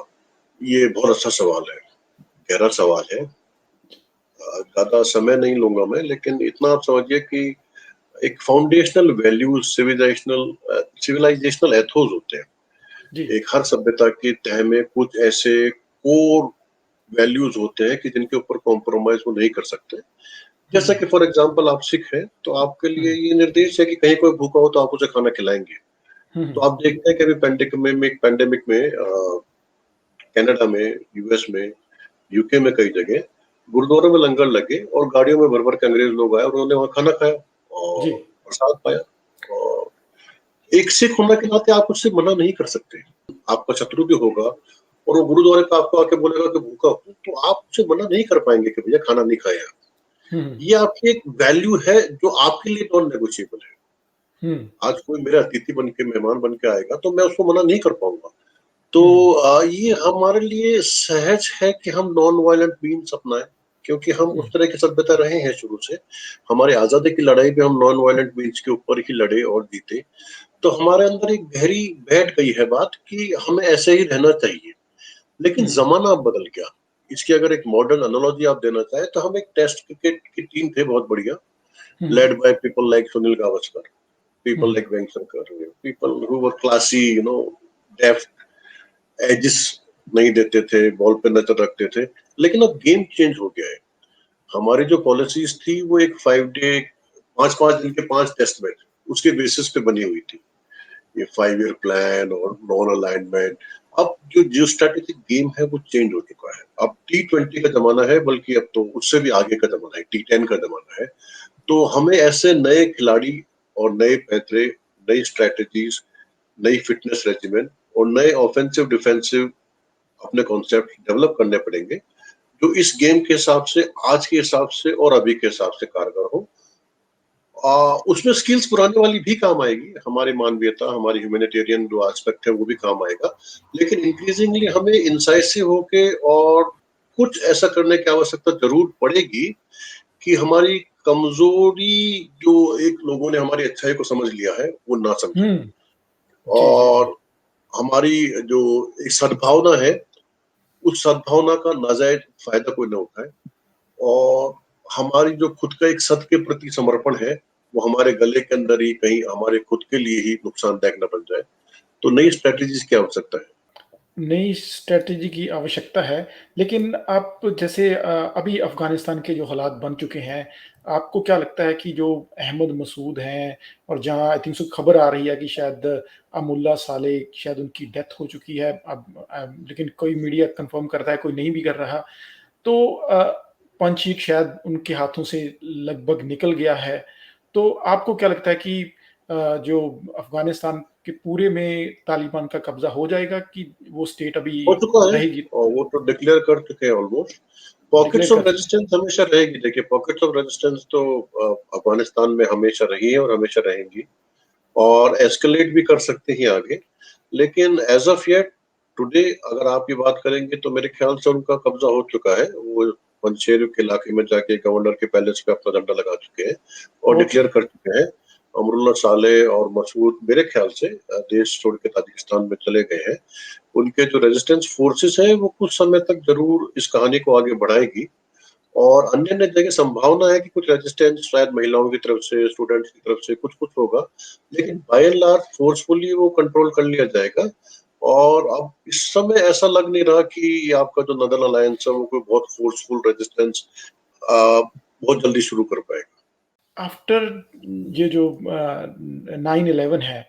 ये बहुत अच्छा सवाल है, गहरा सवाल है। ज्यादा समय नहीं लूंगा मैं, लेकिन इतना आप समझिए कि एक फाउंडेशनल वैल्यूज, सिविलाइजेशनल एथोस होते हैं। जी। एक हर सभ्यता की तह में कुछ ऐसे कोर वैल्यूज होते हैं कि जिनके ऊपर कॉम्प्रोमाइज वो नहीं कर सकते। हुँ, जैसा कि फॉर एग्जांपल आप सिख हैं, तो आपके हुँ, लिए ये निर्देश है कि कहीं कोई भूखा हो तो आप उसे खाना खिलाएंगे। हुँ, तो हुँ। आप देखते हैं कि अभी पैंडेमिक में कनाडा में, यूएस में, यूके में कई जगह गुरुद्वारों में लंगर लगे, और गाड़ियों में भर भर के अंग्रेज लोग आए और उन्होंने वहां खाना खाया जी। और प्रसाद पाया। और एक सिख होने के नाते आप उससे मना नहीं कर सकते। आपका शत्रु भी होगा और वो गुरुद्वारे पे आपको आके बोलेगा कि भूखा हूं, तो आप उससे मना नहीं कर पाएंगे कि भैया खाना नहीं खाया। हुँ, हुँ, ये आपकी एक वैल्यू है जो आपके लिए नॉन नेगोशिएबल है। हुँ, आज कोई मेरा अतिथि बन के, मेहमान बन के आएगा तो मैं उसको मना नहीं कर पाऊंगा। तो ये हमारे लिए सहज है कि हम नॉन वायलेंट मीन्स अपनाएं, क्योंकि हम उस तरह की सभ्यता रहे हैं शुरू से। हमारी आजादी की लड़ाई भी हम नॉन वायलेंट मीन्स के ऊपर ही लड़े और जीते। तो हमारे अंदर एक गहरी बैठ गई है बात कि हमें ऐसे ही रहना चाहिए। लेकिन जमाना अब बदल गया। इसकी अगर एक मॉडर्न एनालॉजी आप देना चाहें तो हम एक टेस्ट क्रिकेट की टीम थे बहुत बढ़िया, led by people like Sunil Gavaskar, people like Venksankar, people who were classy, deft, edges नहीं देते थे, बॉल पे नजर रखते थे। लेकिन अब गेम चेंज हो गया है। हमारी जो पॉलिसीज थी वो एक 5 डे, 5-5 दिन के 5 टेस्ट मैच, उसके बेसिस पे बनी हुई थी। ये 5 ईयर प्लान और नॉन अलाइनमेंट। अब जो जियो स्ट्रेटेजिक गेम है वो चेंज हो चुका है। अब T20 का जमाना है, बल्कि अब तो उससे भी आगे का जमाना है, T10 का जमाना है। तो हमें ऐसे नए खिलाड़ी और नए पैतरे, नई स्ट्रेटेजीज, नई फिटनेस रेजिमेंट और नए ऑफेंसिव डिफेंसिव अपने कॉन्सेप्ट डेवलप करने पड़ेंगे, जो इस गेम के हिसाब से, आज के हिसाब से और अभी के हिसाब से कारगर हो। उसमें स्किल्स पुराने वाली भी काम आएगी, हमारी मानवीयता, हमारी ह्यूमैनिटेरियन जो एस्पेक्ट है वो भी काम आएगा। लेकिन इंक्रीजिंगली हमें इंसाइसिव होके और कुछ ऐसा करने की आवश्यकता जरूर पड़ेगी कि हमारी कमजोरी, जो एक लोगों ने हमारी अच्छाई को समझ लिया है, वो ना समझे। जी, जी, जी। और हमारी जो एक सद्भावना है, उस सद्भावना का नाजायज फायदा कोई ना उठाए। और हमारी जो खुद का एक सत्य के प्रति समर्पण है, वो हमारे गले के अंदर ही कहीं हमारे खुद के लिए ही नुकसानदायक न बन जाए। तो नई स्ट्रेटेजीज की आवश्यकता है। नई स्ट्रैटेजी की आवश्यकता है, लेकिन आप जैसे अभी अफ़गानिस्तान के जो हालात बन चुके हैं, आपको क्या लगता है कि जो अहमद मसूद हैं और जहाँ आई थिंक सो खबर आ रही है कि शायद अमुल्ला साले शायद उनकी डेथ हो चुकी है अब लेकिन कोई मीडिया कन्फर्म करता है, कोई नहीं भी कर रहा। तो पंचीक शायद उनके हाथों से लगभग निकल गया है। तो आपको क्या लगता है कि जो अफ़गानिस्तान के पूरे में तालिबान का कब्ज़ा हो जाएगा कि वो स्टेट अभी हो चुका है, रहेगी? और वो तो डिक्लेयर कर चुके हैं ऑलमोस्ट। डिक्लेयर पॉकेट्स कर ऑफ चुके हैं। रेजिस्टेंस हमेशा रहेगी। देखिए, पॉकेट्स ऑफ रेजिस्टेंस तो अफगानिस्तान में हमेशा रही है और हमेशा रहेंगी, और एस्केलेट भी कर सकते हैं आगे। लेकिन एज ऑफ येट टुडे अगर आप ये बात करेंगे तो मेरे ख्याल से उनका कब्जा हो चुका है। वो पंशेर के इलाके में जाके गवर्नर के पैलेस पे अपना झंडा लगा चुके हैं और ओके। डिक्लेयर कर चुके हैं। अमरुल्ला साले और मसूद मेरे ख्याल से देश छोड़ के ताजिकिस्तान में चले गए हैं। उनके जो रेजिस्टेंस फोर्सेस है वो कुछ समय तक जरूर इस कहानी को आगे बढ़ाएगी। और अन्य अन्य जगह संभावना है कि कुछ रेजिस्टेंस शायद महिलाओं की तरफ से, स्टूडेंट्स की तरफ से कुछ कुछ होगा, लेकिन बाय एंड लार्ज फोर्सफुली वो कंट्रोल कर लिया जाएगा। और अब इस समय ऐसा लग नहीं रहा कि ये आपका जो नदल अलायंस है वो कोई बहुत फोर्सफुल रेजिस्टेंस बहुत जल्दी शुरू कर पाएगा। आफ्टर ये जो 9/11 है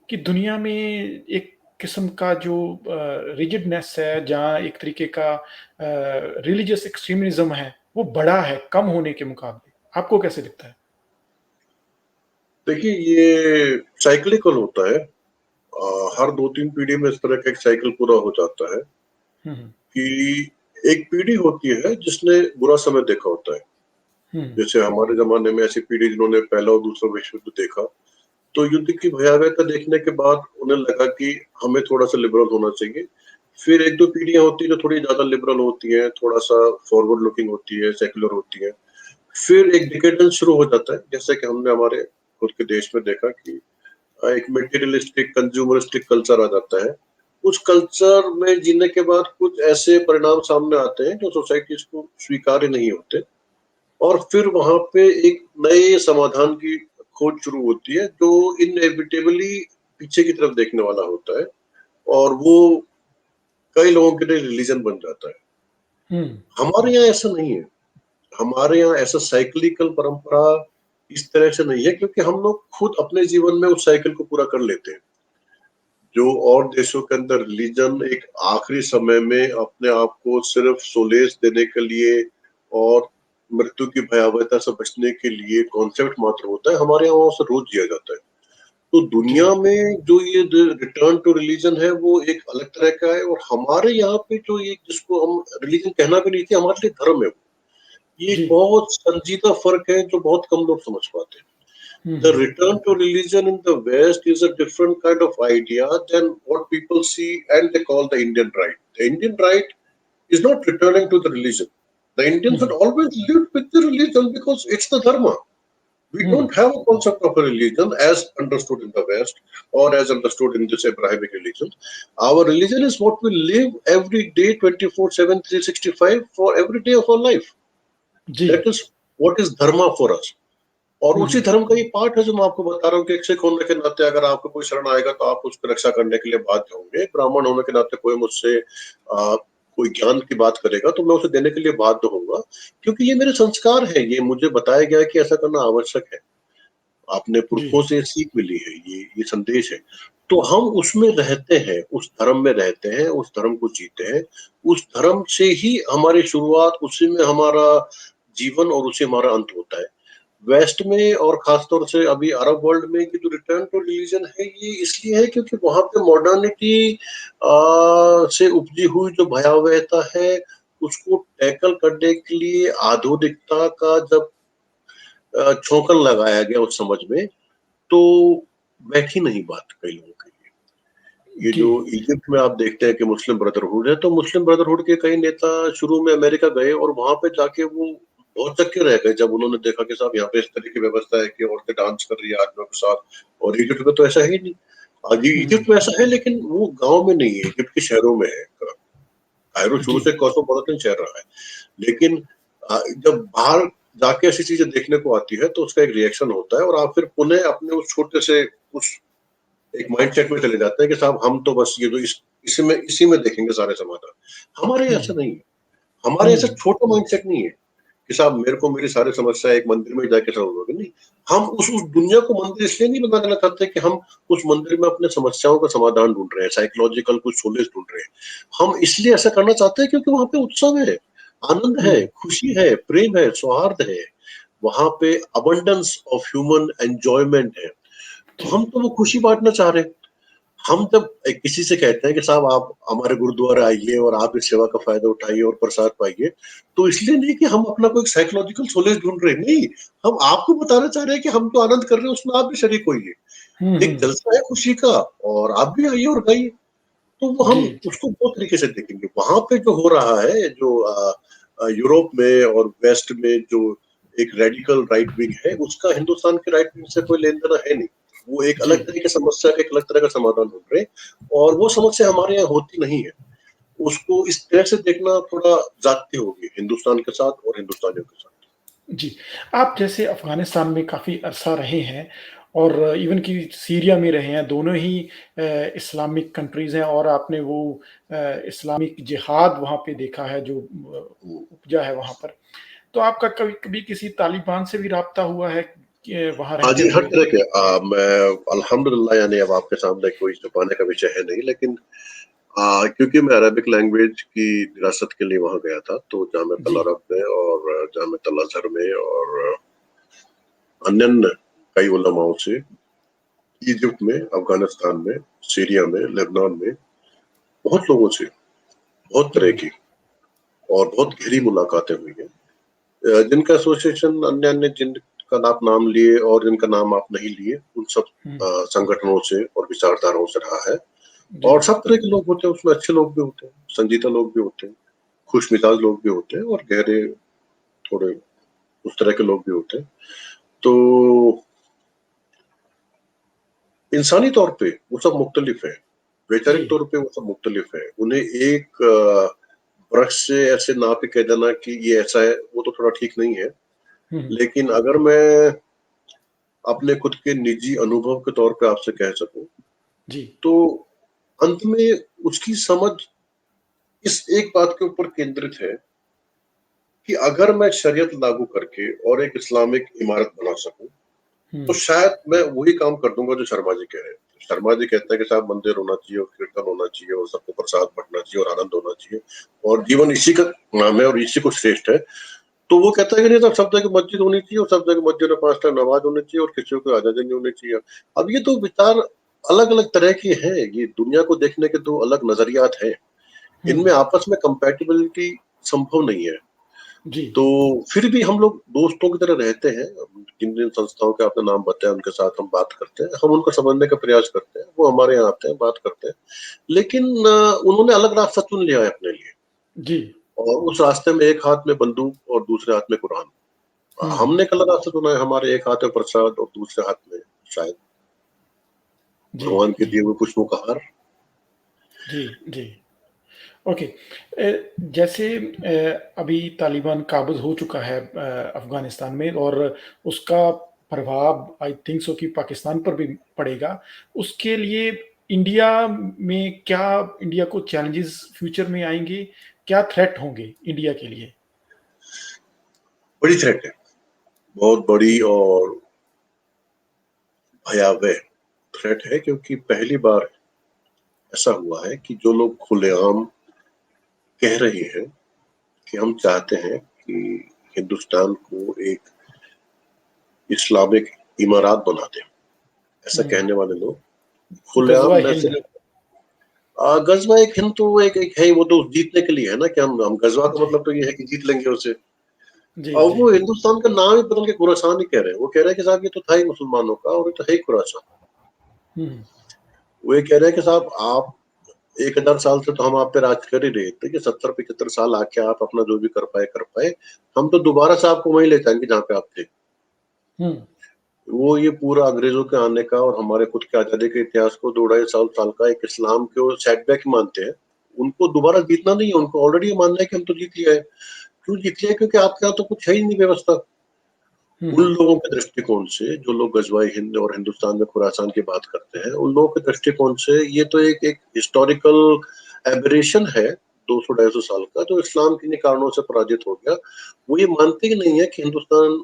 कि दुनिया में एक किस्म का जो रिजिडनेस है, जहाँ एक तरीके का रिलीजियस एक्सट्रीमिज़्म है, वो बढ़ा है कम होने के मुकाबले। आपको कैसे दिखता है? देखिए, ये साइक्लिकल होता है। हर 2-3 पीढ़ी में इस तरह का एक साइकिल पूरा हो जाता है हुँ, हुँ। कि एक पीढ़ी होती है जिसने बुरा समय देखा होता है। हुँ, जैसे हमारे ज़माने में ऐसी पीढ़ी जिन्होंने पहला और दूसरा विश्व युद्ध देखा, तो युद्ध की भयावहता देखने के बाद उन्हें लगा कि हमें थोड़ा-सा लिबरल होना चाहिए। फिर 1-2 पीढ़ियाँ होती हैं जो थोड़ी ज़्यादा लिबरल होती हैं, थोड़ा-सा फॉरवर्ड लुकिंग होती है, सेक्युलर होती हैं। फिर एक डिकेडेंस शुरू हो जाता है, जैसे कि हमने हमारे खुद के देश में देखा कि एक मटेरियलिस्टिक, कंज्यूमरिस्टिक कल्चर आ जाता है। उस कल्चर में जीने के बाद कुछ ऐसे परिणाम सामने आते हैं जो सोसाइटीज़ को स्वीकार्य नहीं होते, और फिर वहाँ पे एक नए समाधान की खोज शुरू होती है जो इनएविटेबली पीछे की तरफ देखने वाला होता है, और वो कई लोगों के लिए रिलीजन बन जाता है। हुँ। हमारे यहाँ ऐसा नहीं है। हमारे यहाँ ऐसा साइक्लिकल परंपरा इस तरह से नहीं है, क्योंकि हम लोग खुद अपने जीवन में उस साइकिल को पूरा कर लेते हैं। जो और देशों के अंदर रिलीजन एक आखिरी समय में अपने आप को सिर्फ सोलेस देने के लिए और मृत्यु की भयावहता से बचने के लिए कॉन्सेप्ट मात्र होता है, हमारे यहाँ उसे रोज जिया जाता है। तो जी। दुनिया में जो ये रिटर्न टू रिलीजन है वो एक अलग तरह का है, और हमारे यहाँ पे जो ये जिसको हम रिलीजन कहना भी नहीं चाहिए, हमारे लिए धर्म है। ये एक जी। बहुत संजीदा फर्क है जो बहुत कम लोग समझ पाते हैं। The return to religion in the West is a different kind of idea than what people see and they call the Indian right. The Indian right is not returning to the religion. The Indians had always lived with the religion because it's the dharma. We don't have a concept of a religion as understood in the West or as understood in this Abrahamic religion. Our religion is what we live every day, 24/7, 365 for every day of our life. Ji. That is what is dharma for us. और उसी धर्म का ये part है जो मैं आपको बता रहा हूँ कि एक सिख होने के नाते अगर आपको कोई शरण आएगा तो आप उसकी रक्षा करने के लिए बाध्य होंगे। ब्राह्मण होने के नाते कोई मुझसे कोई ज्ञान की बात करेगा तो मैं उसे देने के लिए बाध्य होऊंगा, क्योंकि ये मेरे संस्कार है, ये मुझे बताया गया है कि ऐसा करना आवश्यक है। आपने जी। पुरखों से सीख मिली है, ये संदेश है। तो हम उसमें रहते हैं, उस धर्म में रहते हैं, उस धर्म को जीते हैं, उस धर्म से ही हमारी शुरुआत, उसी में हमारा जीवन और उसी हमारा अंत होता है। वेस्ट में और खासतौर से अभी अरब वर्ल्ड में कि जो रिटर्न टू रिलीजन है ये इसलिए है क्योंकि वहां पे मॉडर्निटी से उपजी हुई जो भयावहता है उसको टैकल करने के लिए आधुनिकता का जब छोंकन लगाया गया उस समझ में, तो बैठी नहीं बात कई लोगों के लिए। ये जी। जो इजिप्ट में आप देखते हैं कि मुस्लिम ब्रदरहुड है, तो मुस्लिम ब्रदरहुड के कई नेता शुरू में अमेरिका गए और वहां पे जाके वो बहुत चक्के रह गए जब उन्होंने देखा कि साहब यहाँ पे इस तरह की व्यवस्था है कि औरतें डांस कर रही है आदमियों के साथ, और इजिप्ट में तो ऐसा है ही नहीं। आज इजिप्ट में ऐसा है लेकिन वो गांव में नहीं है, इजिप्ट के शहरों में है। कायरो शुरू जी। से कॉस्मोपॉलिटन शहर रहा है, लेकिन जब बाहर जाके ऐसी चीजें देखने को आती है तो उसका एक रिएक्शन होता है और आप फिर पुनः अपने उस छोटे से उस एक माइंडसेट में चले जाते हैं कि साहब हम तो बस ये जो इसी में देखेंगे सारे समाधान। हमारे ऐसा नहीं है, हमारे ऐसा छोटा माइंडसेट नहीं है कि साहब मेरे को मेरी सारी समस्या एक मंदिर में जाके सॉल्व होगी, नहीं। हम उस दुनिया को मंदिर इसलिए नहीं बना देना चाहते कि हम उस मंदिर में अपने समस्याओं का समाधान ढूंढ रहे हैं, साइकोलॉजिकल कुछ सोल्यूशन ढूंढ रहे हैं। हम इसलिए ऐसा करना चाहते हैं क्योंकि वहां पे उत्सव है, आनंद है, खुशी है, प्रेम है, सौहार्द है, वहां पे अबंडेंस ऑफ ह्यूमन एंजॉयमेंट है। तो हम तो वो खुशी बांटना चाह रहे हैं। हम जब किसी से कहते हैं कि साहब आप हमारे गुरुद्वारा आइए और आप इस सेवा का फायदा उठाइए और प्रसाद पाइए, तो इसलिए नहीं कि हम अपना कोई साइकोलॉजिकल सोल्यूशन ढूंढ रहे हैं, नहीं। हम आपको बताना चाह रहे हैं कि हम तो आनंद कर रहे हैं, उसमें आप भी शरीक होइए। एक जलसा है खुशी का और आप भी आइए और गाइए। तो वो हम जी। उसको दो तरीके से देखेंगे। वहां पे जो हो रहा है, जो यूरोप में और वेस्ट में जो एक रेडिकल राइट विंग है, उसका हिंदुस्तान के राइट विंग से कोई लेन देना है नहीं। वो एक जी। अलग तरह की समस्या का एक अलग तरह का समाधान ढूंढ रहे हैं और वो समस्या हमारे यहाँ होती नहीं है। उसको इस तरह से देखना थोड़ा जाती होगी हिंदुस्तान के साथ और हिंदुस्तानियों के साथ। जी। आप जैसे अफ़गानिस्तान में काफ़ी अरसा रहे हैं और इवन कि सीरिया में रहे हैं, दोनों ही इस्लामिक कंट्रीज़ हैं और आपने वो इस्लामिक जिहाद वहाँ पे देखा है जो उपजा है वहाँ पर। तो आपका कभी कभी किसी तालिबान से भी राब्ता हुआ है कि वहाँ हाँ रहते जी, हर हुए? तरह के मैं अल्हम्दुलिल्लाह यानी अब आपके सामने कोई छुपाने का विषय है नहीं, लेकिन क्योंकि मैं अरबिक लैंग्वेज की विरासत के लिए वहाँ गया था, तो जामिअत अल जी। अरब में और जामिअत अल अज़हर में और अन्य कई उलमाओं से इजिप्ट में, अफगानिस्तान में, सीरिया में, लेबनान में बहुत लोगों से बहुत तरह हुँ। की और बहुत गहरी मुलाकातें हुई हैं। जिनका एसोसिएशन अन्य-अन्य जिनका आप नाम लिए और जिनका नाम आप नहीं लिए, उन सब हुँ। संगठनों से और विचारधाराओं से रहा है। जी। और सब तरह के लोग होते हैं, उसमें अच्छे लोग भी होते हैं, संजीदा लोग भी होते हैं, खुशमिजाज लोग भी होते हैं और गहरे थोड़े उस तरह के लोग भी होते हैं। तो इंसानी तौर पे वो सब मुख्तलिफ हैं, वैचारिक जी। तौर पे वो सब मुख्तलिफ हैं। उन्हें एक वृक्ष से ऐसे नाप के कह देना कि ये ऐसा है, वो तो थोड़ा ठीक नहीं है। हुँ। लेकिन अगर मैं अपने खुद के निजी अनुभव के तौर पे आपसे कह सकूँ, जी। तो अंत में उसकी समझ इस एक बात के ऊपर केंद्रित है कि अगर मैं शरीयत लागू करके और एक इस्लामिक इमारत बना सकूँ, हुँ। तो शायद मैं वही काम कर दूँगा जो शर्मा जी कह रहे हैं। शर्मा जी कहते हैं कि साहब मंदिर होना चाहिए और कीर्तन होना चाहिए और सबको प्रसाद बँटना चाहिए और आनंद होना चाहिए और जीवन इसी का नाम है और इसी को श्रेष्ठ है। तो वो कहता है कि नहीं साहब सब जगह मस्जिद होनी चाहिए और सब जगह मस्जिद में 5 टाइम नमाज़ होनी चाहिए और किसी को इजाज़त नहीं होनी चाहिए। अब ये तो विचार अलग-अलग तरह के हैं, ये दुनिया को देखने के 2 अलग नज़रियात हैं। हुँ। इनमें आपस में कंपैटिबिलिटी संभव नहीं है। जी। तो फिर भी हम लोग दोस्तों की तरह रहते हैं, जिन जिन संस्थाओं के आपने नाम बताया उनके साथ हम बात करते हैं, हम उनको समझने का प्रयास करते हैं, वो हमारे यहाँ आते हैं, बात करते हैं। लेकिन उन्होंने अलग रास्ता चुन लिया है अपने लिए, जी। और उस रास्ते में एक हाथ में बंदूक और दूसरे हाथ में कुरान। हुँ। हमने एक अलग रास्ता चुना है, हमारे एक हाथ में प्रसाद और दूसरे हाथ में शायद जी, भगवान के जी। दिए हुए पुष्पों का हार। जी, जी। ओके। जैसे अभी तालिबान काबिज़ हो चुका है अफ़गानिस्तान में, और उसका प्रभाव आई थिंक सो कि पाकिस्तान पर भी पड़ेगा। उसके लिए इंडिया में क्या, इंडिया को चैलेंजेस फ्यूचर में आएँगे? क्या थ्रेट होंगे इंडिया के लिए? बड़ी थ्रेट है, बहुत बड़ी जी। और भयावह थ्रेट है, क्योंकि पहली बार ऐसा हुआ है कि जो लोग खुलेआम कह रहे हैं कि हम चाहते हैं कि हिंदुस्तान को एक इस्लामिक इमारत बना दें, ऐसा हुँ। कहने वाले लोग खुलेआम न ग़ज़वा-ए-हिंद। सिर्फ गजवा एक हिंद तो एक है, वो तो जीतने के लिए है ना, कि हम गजवा का जी। मतलब तो ये है कि जीत लेंगे उसे। जी, और जी। वो हिंदुस्तान का नाम ही बदल के खुरासान ही कह रहे हैं। वो कह रहे हैं कि साहब ये तो था ही मुसलमानों का, और ये तो है ही खुरासान। हुँ। वो ये कह रहे हैं कि साहब आप 1000 साल से तो हम आप पे राज कर ही रहे थे, कि 70-75 साल आके आप अपना जो भी कर पाए, हम तो दोबारा से आपको वहीं ले जाएंगे जहाँ पे आप थे। हुँ। वो ये पूरा अंग्रेजों के आने का और हमारे खुद के आजादी के इतिहास को 2 ढाई साल का एक इस्लाम के वो सेटबैक मानते हैं। उनको दोबारा जीतना नहीं है, उनको ऑलरेडी ये मानना है कि हम तो जीत लिया है। क्यों जीत लिया है? क्योंकि आपके यहाँ तो कुछ है ही नहीं व्यवस्था। हुँ, उन हुँ। लोगों के दृष्टिकोण से, जो लोग गजवाई हिंद और हिंदुस्तान में खुरासान की बात करते हैं, उन लोगों के दृष्टिकोण से ये तो एक हिस्टोरिकल एबरेशन है, 200-250 साल का, जो इस्लाम किन्हीं कारणों से पराजित हो गया। वो ये मानते ही नहीं है कि हिंदुस्तान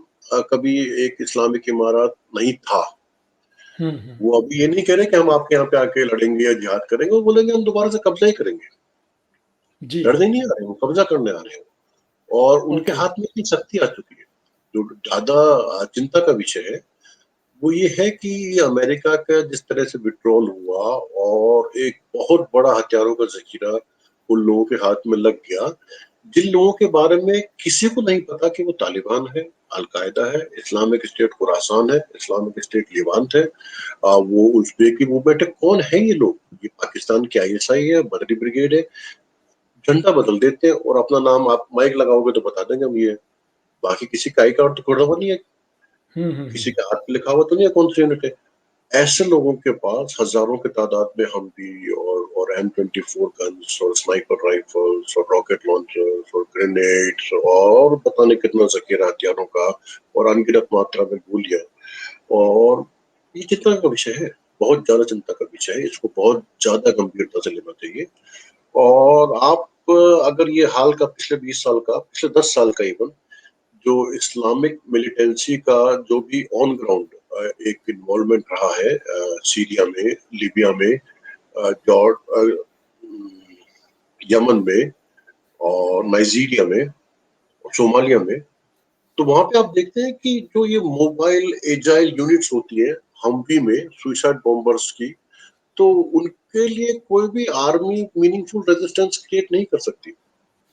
कभी एक इस्लामिक इमारत नहीं था। हुँ, हुँ। वो अभी ये नहीं कह रहे कि हम आपके यहाँ पे आके लड़ेंगे या जिहाद करेंगे, वो बोलेंगे हम दोबारा से कब्जा ही करेंगे। जी। लड़ने नहीं आ रहे हैं, वो कब्जा करने आ रहे हैं। और उनके ओके। हाथ में इतनी शक्ति आ चुकी है। जो ज़्यादा चिंता का विषय है, वो ये है कि अमेरिका का जिस तरह से विथड्रॉल हुआ और एक बहुत बड़ा हथियारों का ज़खीरा उन लोगों के हाथ में लग गया, जिन लोगों के बारे में किसी को नहीं पता कि वो तालिबान है, अल-कायदा है, इस्लामिक स्टेट खुरासान है, इस्लामिक स्टेट लिवांत है, वो उज़्बेक मूवमेंट है, कौन है ये लोग? ये पाकिस्तान की आईएसआई है, बदरी ब्रिगेड है, झंडा बदल देते हैं और अपना नाम आप माइक लगाओगे तो बता देंगे हम ये हैं। बाकी किसी का आई कार्ड तो खोड़ा हुआ नहीं है, हुँ, हुँ, किसी हुँ। के हाथ पे लिखा हुआ तो नहीं है कौन सी यूनिट है। ऐसे लोगों के पास हज़ारों की तादाद में हमवी और M24 गन्स और स्नाइपर राइफल्स और रॉकेट लॉन्चर्स और ग्रेनेड्स और पता नहीं कितना ज़खीरा हथियारों का और अनगिनत मात्रा में गोलियाँ, और ये चिंता का विषय है, बहुत ज़्यादा चिंता का विषय है। इसको बहुत ज़्यादा गंभीरता से लेना चाहिए। और आप अगर ये हाल का पिछले 20 साल का, पिछले 10 साल का इवन, जो इस्लामिक मिलिटेंसी का जो भी ऑन ग्राउंड एक इन्वॉल्वमेंट रहा है सीरिया में, लीबिया में, यमन में और नाइजीरिया में और सोमालिया में, तो वहां पे आप देखते हैं कि जो ये मोबाइल एजाइल यूनिट्स होती है हमवी में सुइसाइड बॉम्बर्स की, तो उनके लिए कोई भी आर्मी मीनिंगफुल रेजिस्टेंस क्रिएट नहीं कर सकती।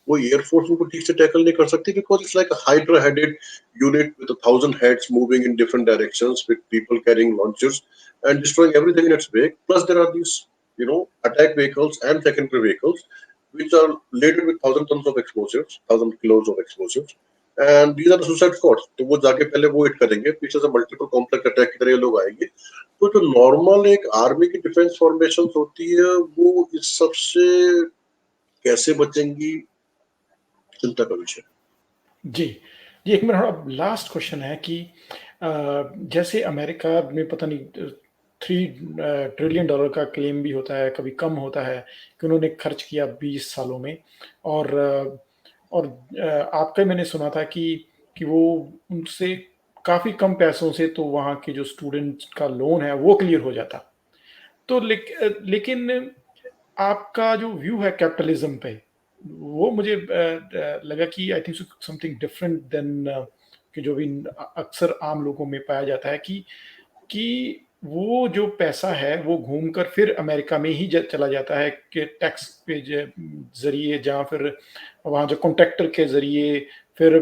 वो एयरफोर्स उनको ठीक से टैकल नहीं कर सकती, because it's like hydra headed unit with 1000 heads moving in different directions with people carrying launchers and destroying everything in its wake. Plus there are these, attack vehicles and secondary vehicles which are laden with 1000 tons of explosives, 1000 kilos of explosives, and these are the suicide squads. तो वो जाके पहले वो hit करेंगे, पीछे से multiple complex attack की तरह ये लोग आएंगे। तो जो नॉर्मल एक आर्मी की डिफेंस फॉर्मेशन होती है, वो इस सबसे कैसे बचेंगी, चिंता का विषय। जी। जी, एक मेरा लास्ट क्वेश्चन है कि जैसे अमेरिका में पता नहीं 3 ट्रिलियन डॉलर का क्लेम भी होता है, कभी कम होता है कि उन्होंने खर्च किया 20 सालों में, और आपका मैंने सुना था कि वो उनसे काफ़ी कम पैसों से तो वहाँ के जो स्टूडेंट्स का लोन है, वो क्लियर हो जाता। तो लेकिन आपका जो व्यू है कैपिटलिज्म पे, वो मुझे लगा कि I think something different than कि जो भी अक्सर आम लोगों में पाया जाता है कि वो जो पैसा है वो घूमकर फिर अमेरिका में ही चला जाता है, कि टैक्स पे ज़रिए, जहाँ फिर वहाँ जो कॉन्ट्रैक्टर के ज़रिए फिर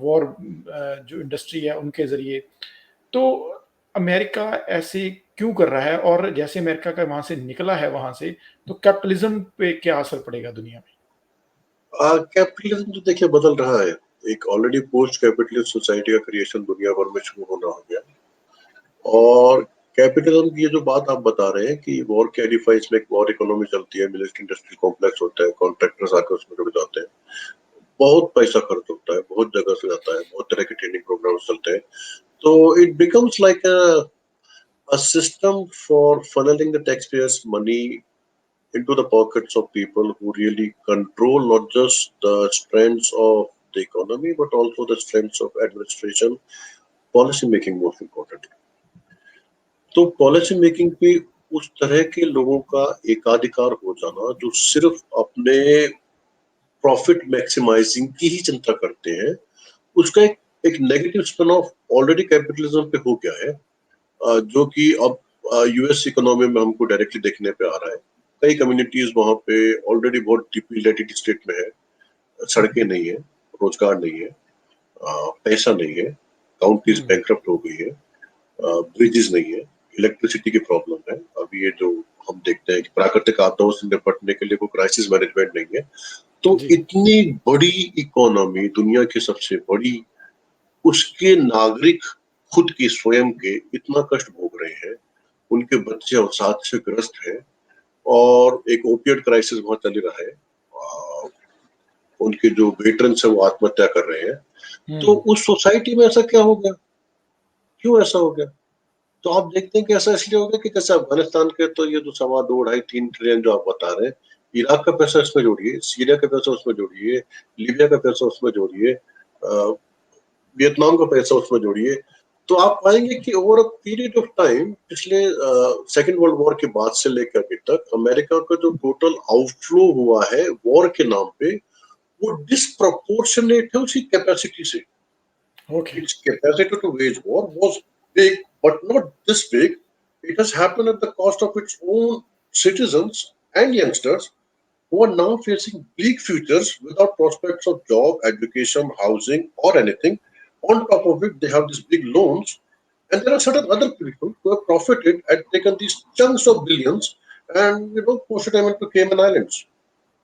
वॉर जो इंडस्ट्री है उनके ज़रिए। तो अमेरिका ऐसे क्यों कर रहा है? और जैसे अमेरिका का वहाँ से निकला है वहाँ से, तो कैपिटलिज़्म पे क्या असर पड़ेगा दुनिया में? कैपिटलिज्म तो देखिए बदल रहा है। एक ऑलरेडी पोस्ट कैपिटलिस्ट सोसाइटी का क्रिएशन दुनिया भर में शुरू होना हो गया। और कैपिटलिज्म की ये जो बात आप बता रहे हैं कि वॉर के एडिफाइस में एक वॉर इकोनॉमी चलती है, मिलिट्री इंडस्ट्रियल कॉम्प्लेक्स होता है, कॉन्ट्रैक्टर्स आकर उसमें जुड़ जाते हैं, बहुत पैसा खर्च होता है, बहुत जगह से जाता है, बहुत तरह के ट्रेनिंग प्रोग्राम्स चलते हैं। तो it becomes like a system for funneling the taxpayers' money into the pockets of people who really control not just the strengths of the economy but also the strengths of administration, policy making most importantly. तो policy making पे उस तरह के लोगों का एकाधिकार हो जाना जो सिर्फ अपने प्रॉफिट मैक्सिमाइजिंग की ही चिंता करते हैं, उसका एक negative spin off already capitalism पे हो गया है, जो कि अब यूएस इकोनॉमी में हमको डायरेक्टली देखने पे आ रहा है। कई कम्युनिटीज वहां पे ऑलरेडी बहुत डिपिलेटेड स्टेट में है, सड़कें नहीं है, रोजगार नहीं है, पैसा नहीं है, काउंटीज बैंकरप्ट हो गई है, ब्रिजेस नहीं है, इलेक्ट्रिसिटी की प्रॉब्लम है। अभी ये जो हम देखते हैं कि प्राकृतिक आपदाओं से निपटने के लिए कोई क्राइसिस मैनेजमेंट नहीं है। तो जी। इतनी बड़ी इकोनॉमी, दुनिया की सबसे बड़ी, उसके नागरिक खुद के स्वयं के इतना कष्ट भोग रहे हैं, उनके बच्चे अवसाद से ग्रस्त हैं और एक ओपियड क्राइसिस बहुत चल रहा है। उनके जो वेटरन्स है वो आत्महत्या कर रहे हैं। तो उस सोसाइटी में ऐसा क्या हो गया? क्यों ऐसा हो गया? तो आप देखते हैं कि ऐसा इसलिए हो गया कि जैसे अफगानिस्तान के तो ये जो 2.25-2.5-3 ट्रिलियन जो आप बता रहे हैं, इराक का पैसा इसमें जोड़िए, सीरिया का पैसा उसमें जोड़िए, लीबिया का पैसा उसमें जोड़िए, वियतनाम का पैसा उसमें जोड़िए, तो आप पाएंगे कि over a period of time, पिछले सेकेंड वर्ल्ड वॉर के बाद से लेकर अभी तक अमेरिका का जो टोटल आउटफ्लो हुआ है वॉर के नाम पे, वो डिस्प्रोपोर्शनेट है उसकी कैपेसिटी से। Okay. Its capacity to wage war was big, but not this big. It has happened at the cost of its own citizens and youngsters who are now facing bleak futures without prospects of job, education, housing, or anything. On top of it, they have these big loans, and there are certain other people who have profited and taken these chunks of billions and posted them into Cayman Islands.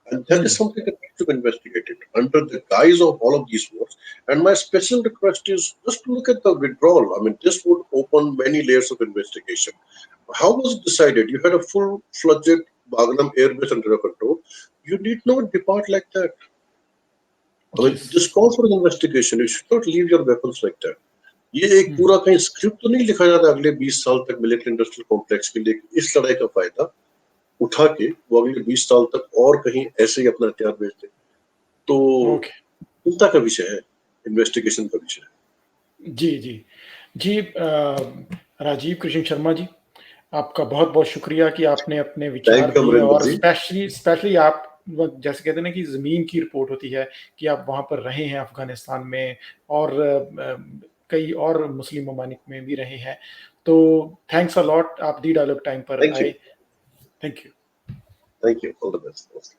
And that is something that needs to be investigated under the guise of all of these wars. And my special request is just to look at the withdrawal. I mean, this would open many layers of investigation. How was it decided? You had a full-fledged Bagram airbase under your control. You need not depart like that. I mean, Yes. this calls for an investigation. You should not leave your weapons like that. ये एक पूरा कहीं script तो नहीं लिखा जा रहा अगले 20 साल तक मिलिट्री इंडस्ट्रियल कॉम्प्लेक्स के लिए इस लड़ाई का फायदा उठा के वो अगले 20 साल तक और कहीं ऐसे ही अपना हथियार बेचते, तो Okay. चिंता का विषय है, इन्वेस्टिगेशन का विषय है। जी, जी। जी, राजीव कृष्ण शर्मा जी, आपका बहुत-बहुत शुक्रिया कि आपने अपने विचार थैंक यू दिए अमरिंदर और जी। स्पेशली आप जैसे कहते हैं ना कि ज़मीन की रिपोर्ट होती है कि आप वहाँ पर रहे हैं अफ़गानिस्तान में और कई और मुस्लिम ममालिक में भी रहे हैं। तो थैंक्स अ लॉट आप दी डायलॉग टाइम पर थैंक यू, आए। Thank you. Thank you, all the best.